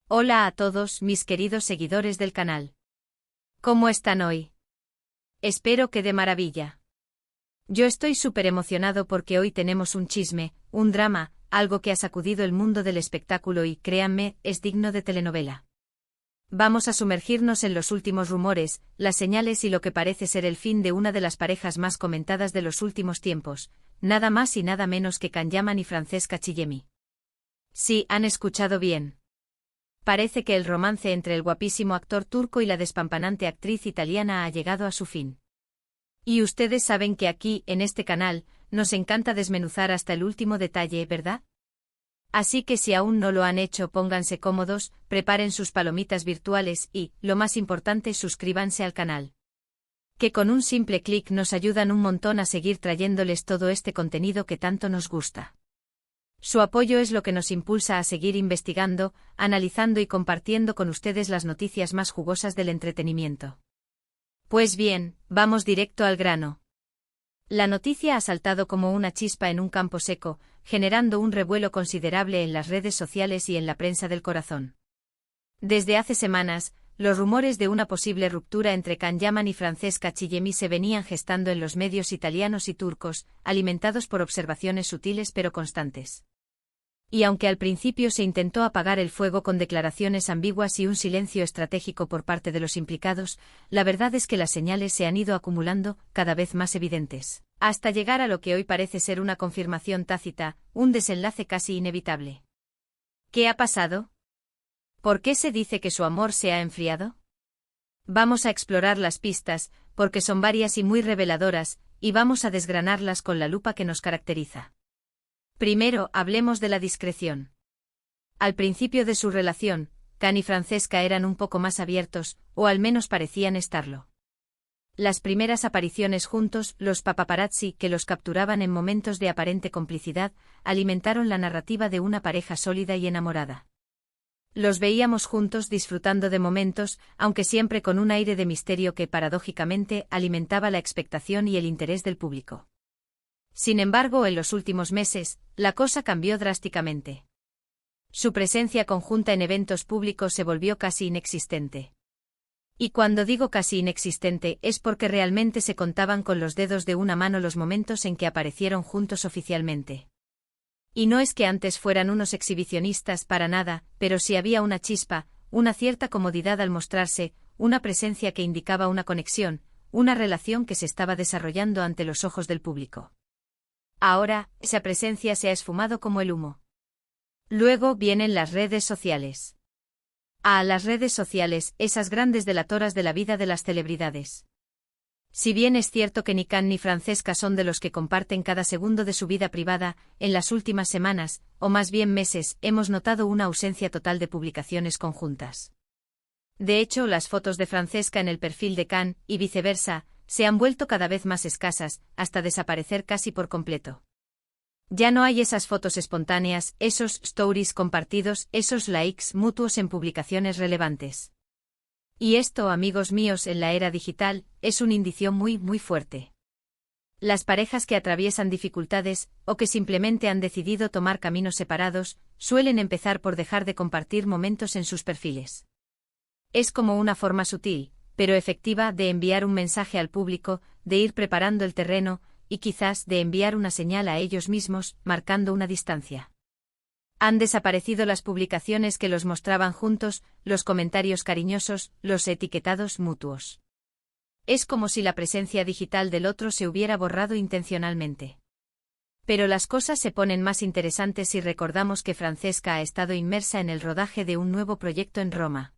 Hola a todos mis queridos seguidores del canal. ¿Cómo están hoy? Espero que de maravilla. Yo estoy súper emocionado porque hoy tenemos un chisme, un drama, algo que ha sacudido el mundo del espectáculo y, créanme, es digno de telenovela. Vamos a sumergirnos en los últimos rumores, las señales y lo que parece ser el fin de una de las parejas más comentadas de los últimos tiempos, nada más y nada menos que Can Yaman y Francesca Chillemi. Sí, han escuchado bien. Parece que el romance entre el guapísimo actor turco y la despampanante actriz italiana ha llegado a su fin. Y ustedes saben que aquí, en este canal, nos encanta desmenuzar hasta el último detalle, ¿verdad? Así que si aún no lo han hecho, pónganse cómodos, preparen sus palomitas virtuales y, lo más importante, suscríbanse al canal. Que con un simple clic nos ayudan un montón a seguir trayéndoles todo este contenido que tanto nos gusta. Su apoyo es lo que nos impulsa a seguir investigando, analizando y compartiendo con ustedes las noticias más jugosas del entretenimiento. Pues bien, vamos directo al grano. La noticia ha saltado como una chispa en un campo seco, generando un revuelo considerable en las redes sociales y en la prensa del corazón. Desde hace semanas, los rumores de una posible ruptura entre Can Yaman y Francesca Chillemi se venían gestando en los medios italianos y turcos, alimentados por observaciones sutiles pero constantes. Y aunque al principio se intentó apagar el fuego con declaraciones ambiguas y un silencio estratégico por parte de los implicados, la verdad es que las señales se han ido acumulando, cada vez más evidentes, hasta llegar a lo que hoy parece ser una confirmación tácita, un desenlace casi inevitable. ¿Qué ha pasado? ¿Por qué se dice que su amor se ha enfriado? Vamos a explorar las pistas, porque son varias y muy reveladoras, y vamos a desgranarlas con la lupa que nos caracteriza. Primero, hablemos de la discreción. Al principio de su relación, Can y Francesca eran un poco más abiertos, o al menos parecían estarlo. Las primeras apariciones juntos, los paparazzi que los capturaban en momentos de aparente complicidad, alimentaron la narrativa de una pareja sólida y enamorada. Los veíamos juntos disfrutando de momentos, aunque siempre con un aire de misterio que, paradójicamente, alimentaba la expectación y el interés del público. Sin embargo, en los últimos meses, la cosa cambió drásticamente. Su presencia conjunta en eventos públicos se volvió casi inexistente. Y cuando digo casi inexistente es porque realmente se contaban con los dedos de una mano los momentos en que aparecieron juntos oficialmente. Y no es que antes fueran unos exhibicionistas para nada, pero sí había una chispa, una cierta comodidad al mostrarse, una presencia que indicaba una conexión, una relación que se estaba desarrollando ante los ojos del público. Ahora, esa presencia se ha esfumado como el humo. Luego vienen las redes sociales. Las redes sociales, esas grandes delatoras de la vida de las celebridades. Si bien es cierto que ni Can ni Francesca son de los que comparten cada segundo de su vida privada, en las últimas semanas, o más bien meses, hemos notado una ausencia total de publicaciones conjuntas. De hecho, las fotos de Francesca en el perfil de Can, y viceversa, se han vuelto cada vez más escasas, hasta desaparecer casi por completo. Ya no hay esas fotos espontáneas, esos stories compartidos, esos likes mutuos en publicaciones relevantes. Y esto, amigos míos, en la era digital, es un indicio muy, muy fuerte. Las parejas que atraviesan dificultades, o que simplemente han decidido tomar caminos separados, suelen empezar por dejar de compartir momentos en sus perfiles. Es como una forma sutil, pero efectiva, de enviar un mensaje al público, de ir preparando el terreno, y quizás de enviar una señal a ellos mismos, marcando una distancia. Han desaparecido las publicaciones que los mostraban juntos, los comentarios cariñosos, los etiquetados mutuos. Es como si la presencia digital del otro se hubiera borrado intencionalmente. Pero las cosas se ponen más interesantes si recordamos que Francesca ha estado inmersa en el rodaje de un nuevo proyecto en Roma.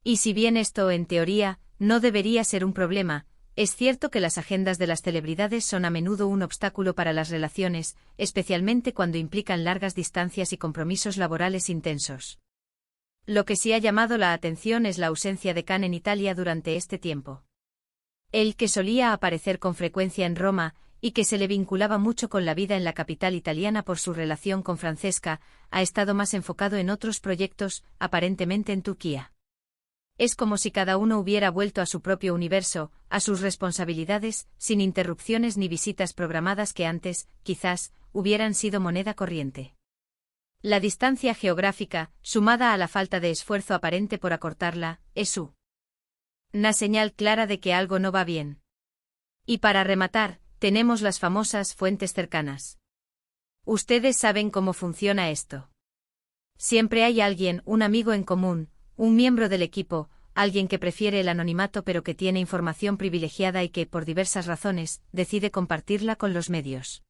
Y si bien esto, en teoría, no debería ser un problema, es cierto que las agendas de las celebridades son a menudo un obstáculo para las relaciones, especialmente cuando implican largas distancias y compromisos laborales intensos. Lo que sí ha llamado la atención es la ausencia de Can en Italia durante este tiempo. Él, que solía aparecer con frecuencia en Roma, y que se le vinculaba mucho con la vida en la capital italiana por su relación con Francesca, ha estado más enfocado en otros proyectos, aparentemente en Turquía. Es como si cada uno hubiera vuelto a su propio universo, a sus responsabilidades, sin interrupciones ni visitas programadas que antes, quizás, hubieran sido moneda corriente. La distancia geográfica, sumada a la falta de esfuerzo aparente por acortarla, es una señal clara de que algo no va bien. Y para rematar, tenemos las famosas fuentes cercanas. Ustedes saben cómo funciona esto. Siempre hay alguien, un amigo en común, un miembro del equipo, alguien que prefiere el anonimato pero que tiene información privilegiada y que, por diversas razones, decide compartirla con los medios.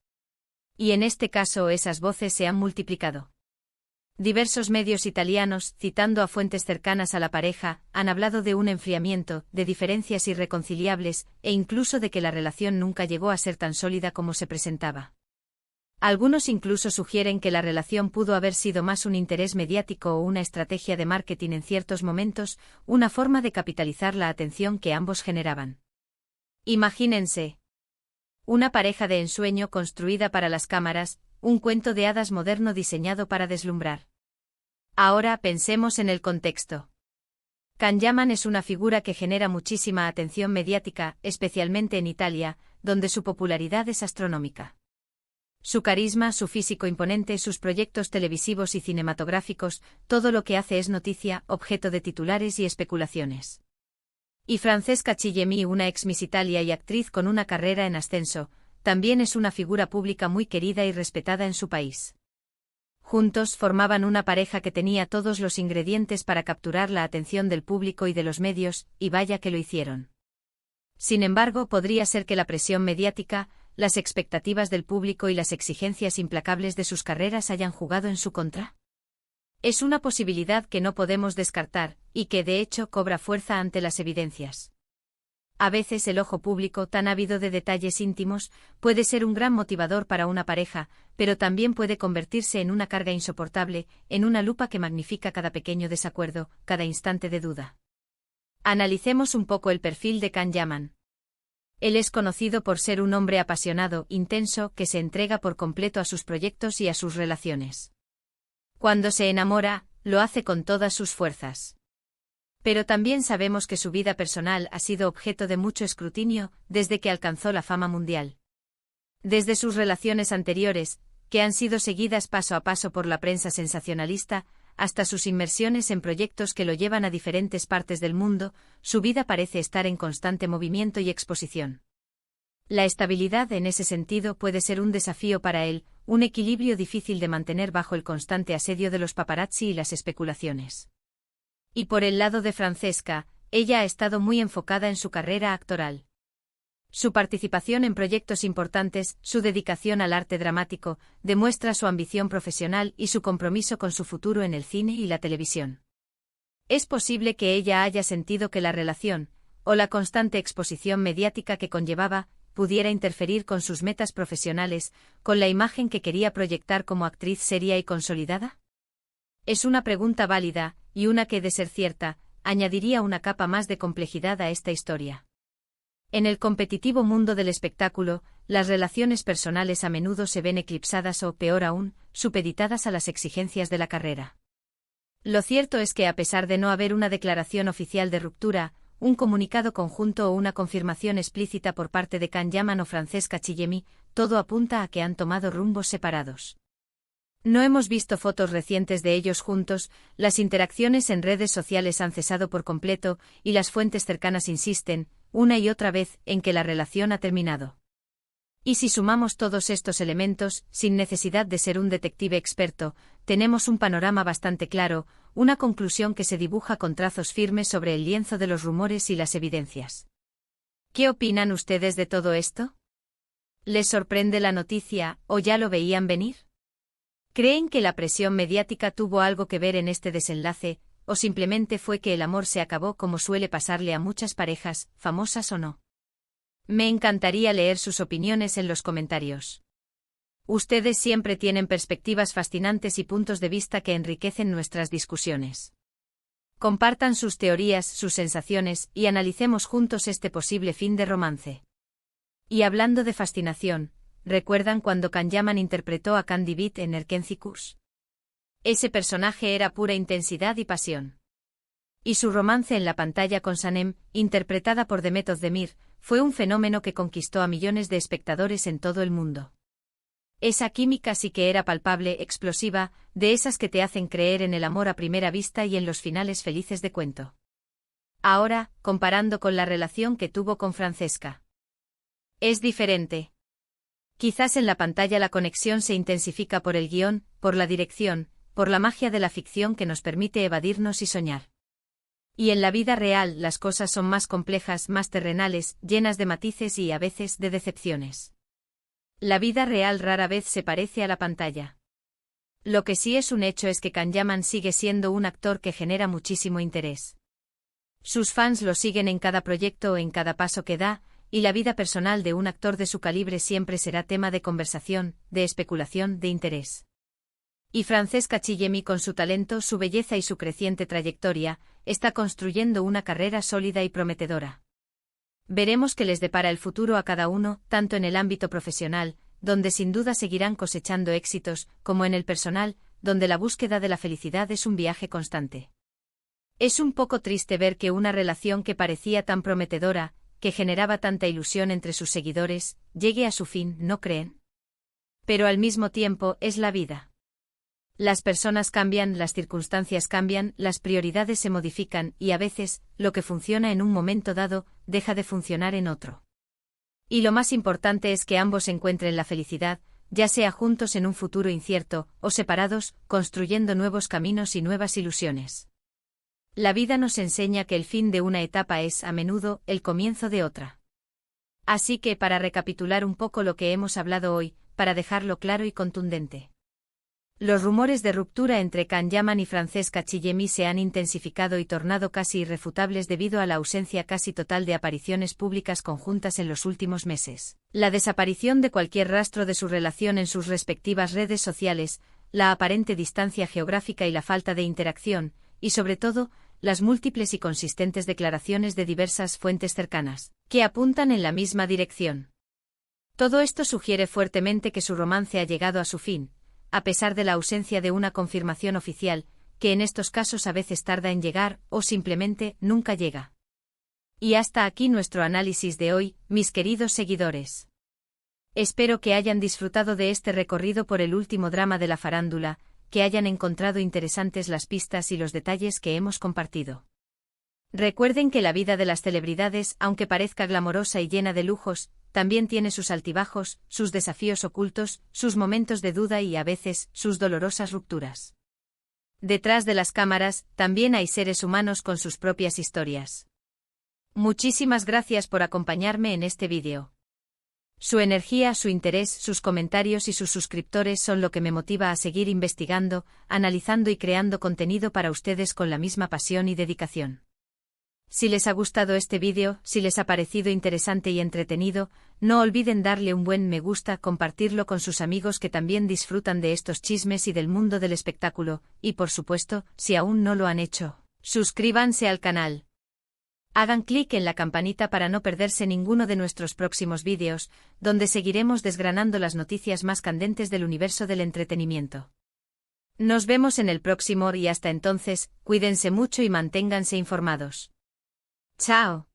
Y en este caso esas voces se han multiplicado. Diversos medios italianos, citando a fuentes cercanas a la pareja, han hablado de un enfriamiento, de diferencias irreconciliables, e incluso de que la relación nunca llegó a ser tan sólida como se presentaba. Algunos incluso sugieren que la relación pudo haber sido más un interés mediático o una estrategia de marketing en ciertos momentos, una forma de capitalizar la atención que ambos generaban. Imagínense. Una pareja de ensueño construida para las cámaras, un cuento de hadas moderno diseñado para deslumbrar. Ahora pensemos en el contexto. Can Yaman es una figura que genera muchísima atención mediática, especialmente en Italia, donde su popularidad es astronómica. Su carisma, su físico imponente, sus proyectos televisivos y cinematográficos, todo lo que hace es noticia, objeto de titulares y especulaciones. Y Francesca Chillemi, una ex Miss Italia y actriz con una carrera en ascenso, también es una figura pública muy querida y respetada en su país. Juntos formaban una pareja que tenía todos los ingredientes para capturar la atención del público y de los medios, y vaya que lo hicieron. Sin embargo, podría ser que la presión mediática, las expectativas del público y las exigencias implacables de sus carreras hayan jugado en su contra. Es una posibilidad que no podemos descartar, y que de hecho cobra fuerza ante las evidencias. A veces el ojo público, tan ávido de detalles íntimos, puede ser un gran motivador para una pareja, pero también puede convertirse en una carga insoportable, en una lupa que magnifica cada pequeño desacuerdo, cada instante de duda. Analicemos un poco el perfil de Can Yaman. Él es conocido por ser un hombre apasionado, intenso, que se entrega por completo a sus proyectos y a sus relaciones. Cuando se enamora, lo hace con todas sus fuerzas. Pero también sabemos que su vida personal ha sido objeto de mucho escrutinio desde que alcanzó la fama mundial. Desde sus relaciones anteriores, que han sido seguidas paso a paso por la prensa sensacionalista, hasta sus inmersiones en proyectos que lo llevan a diferentes partes del mundo, su vida parece estar en constante movimiento y exposición. La estabilidad en ese sentido puede ser un desafío para él, un equilibrio difícil de mantener bajo el constante asedio de los paparazzi y las especulaciones. Y por el lado de Francesca, ella ha estado muy enfocada en su carrera actoral. Su participación en proyectos importantes, su dedicación al arte dramático, demuestra su ambición profesional y su compromiso con su futuro en el cine y la televisión. Es posible que ella haya sentido que la relación, o la constante exposición mediática que conllevaba, pudiera interferir con sus metas profesionales, con la imagen que quería proyectar como actriz seria y consolidada. Es una pregunta válida, y una que, de ser cierta, añadiría una capa más de complejidad a esta historia. En el competitivo mundo del espectáculo, las relaciones personales a menudo se ven eclipsadas o, peor aún, supeditadas a las exigencias de la carrera. Lo cierto es que a pesar de no haber una declaración oficial de ruptura, un comunicado conjunto o una confirmación explícita por parte de Can Yaman o Francesca Chillemi, todo apunta a que han tomado rumbos separados. No hemos visto fotos recientes de ellos juntos, las interacciones en redes sociales han cesado por completo, y las fuentes cercanas insisten, una y otra vez, en que la relación ha terminado. Y si sumamos todos estos elementos, sin necesidad de ser un detective experto, tenemos un panorama bastante claro, una conclusión que se dibuja con trazos firmes sobre el lienzo de los rumores y las evidencias. ¿Qué opinan ustedes de todo esto? ¿Les sorprende la noticia, o ya lo veían venir? ¿Creen que la presión mediática tuvo algo que ver en este desenlace, o simplemente fue que el amor se acabó como suele pasarle a muchas parejas, famosas o no? Me encantaría leer sus opiniones en los comentarios. Ustedes siempre tienen perspectivas fascinantes y puntos de vista que enriquecen nuestras discusiones. Compartan sus teorías, sus sensaciones, y analicemos juntos este posible fin de romance. Y hablando de fascinación, ¿recuerdan cuando Can Yaman interpretó a Candy Beat en Erkencicus? Ese personaje era pura intensidad y pasión. Y su romance en la pantalla con Sanem, interpretada por Demet Özdemir, fue un fenómeno que conquistó a millones de espectadores en todo el mundo. Esa química sí que era palpable, explosiva, de esas que te hacen creer en el amor a primera vista y en los finales felices de cuento. Ahora, comparando con la relación que tuvo con Francesca. Es diferente. Quizás en la pantalla la conexión se intensifica por el guión, por la dirección, por la magia de la ficción que nos permite evadirnos y soñar. Y en la vida real las cosas son más complejas, más terrenales, llenas de matices y a veces de decepciones. La vida real rara vez se parece a la pantalla. Lo que sí es un hecho es que Can Yaman sigue siendo un actor que genera muchísimo interés. Sus fans lo siguen en cada proyecto o en cada paso que da, y la vida personal de un actor de su calibre siempre será tema de conversación, de especulación, de interés. Y Francesca Chillemi, con su talento, su belleza y su creciente trayectoria, está construyendo una carrera sólida y prometedora. Veremos qué les depara el futuro a cada uno, tanto en el ámbito profesional, donde sin duda seguirán cosechando éxitos, como en el personal, donde la búsqueda de la felicidad es un viaje constante. Es un poco triste ver que una relación que parecía tan prometedora, que generaba tanta ilusión entre sus seguidores, llegue a su fin, ¿no creen? Pero al mismo tiempo, es la vida. Las personas cambian, las circunstancias cambian, las prioridades se modifican y a veces, lo que funciona en un momento dado, deja de funcionar en otro. Y lo más importante es que ambos encuentren la felicidad, ya sea juntos en un futuro incierto, o separados, construyendo nuevos caminos y nuevas ilusiones. La vida nos enseña que el fin de una etapa es, a menudo, el comienzo de otra. Así que, para recapitular un poco lo que hemos hablado hoy, para dejarlo claro y contundente. Los rumores de ruptura entre Can Yaman y Francesca Chillemi se han intensificado y tornado casi irrefutables debido a la ausencia casi total de apariciones públicas conjuntas en los últimos meses. La desaparición de cualquier rastro de su relación en sus respectivas redes sociales, la aparente distancia geográfica y la falta de interacción, y sobre todo, las múltiples y consistentes declaraciones de diversas fuentes cercanas, que apuntan en la misma dirección. Todo esto sugiere fuertemente que su romance ha llegado a su fin, a pesar de la ausencia de una confirmación oficial, que en estos casos a veces tarda en llegar, o simplemente nunca llega. Y hasta aquí nuestro análisis de hoy, mis queridos seguidores. Espero que hayan disfrutado de este recorrido por el último drama de la farándula, que hayan encontrado interesantes las pistas y los detalles que hemos compartido. Recuerden que la vida de las celebridades, aunque parezca glamorosa y llena de lujos, también tiene sus altibajos, sus desafíos ocultos, sus momentos de duda y a veces, sus dolorosas rupturas. Detrás de las cámaras, también hay seres humanos con sus propias historias. Muchísimas gracias por acompañarme en este vídeo. Su energía, su interés, sus comentarios y sus suscriptores son lo que me motiva a seguir investigando, analizando y creando contenido para ustedes con la misma pasión y dedicación. Si les ha gustado este vídeo, si les ha parecido interesante y entretenido, no olviden darle un buen me gusta, compartirlo con sus amigos que también disfrutan de estos chismes y del mundo del espectáculo, y por supuesto, si aún no lo han hecho, suscríbanse al canal. Hagan clic en la campanita para no perderse ninguno de nuestros próximos vídeos, donde seguiremos desgranando las noticias más candentes del universo del entretenimiento. Nos vemos en el próximo y hasta entonces, cuídense mucho y manténganse informados. ¡Chao!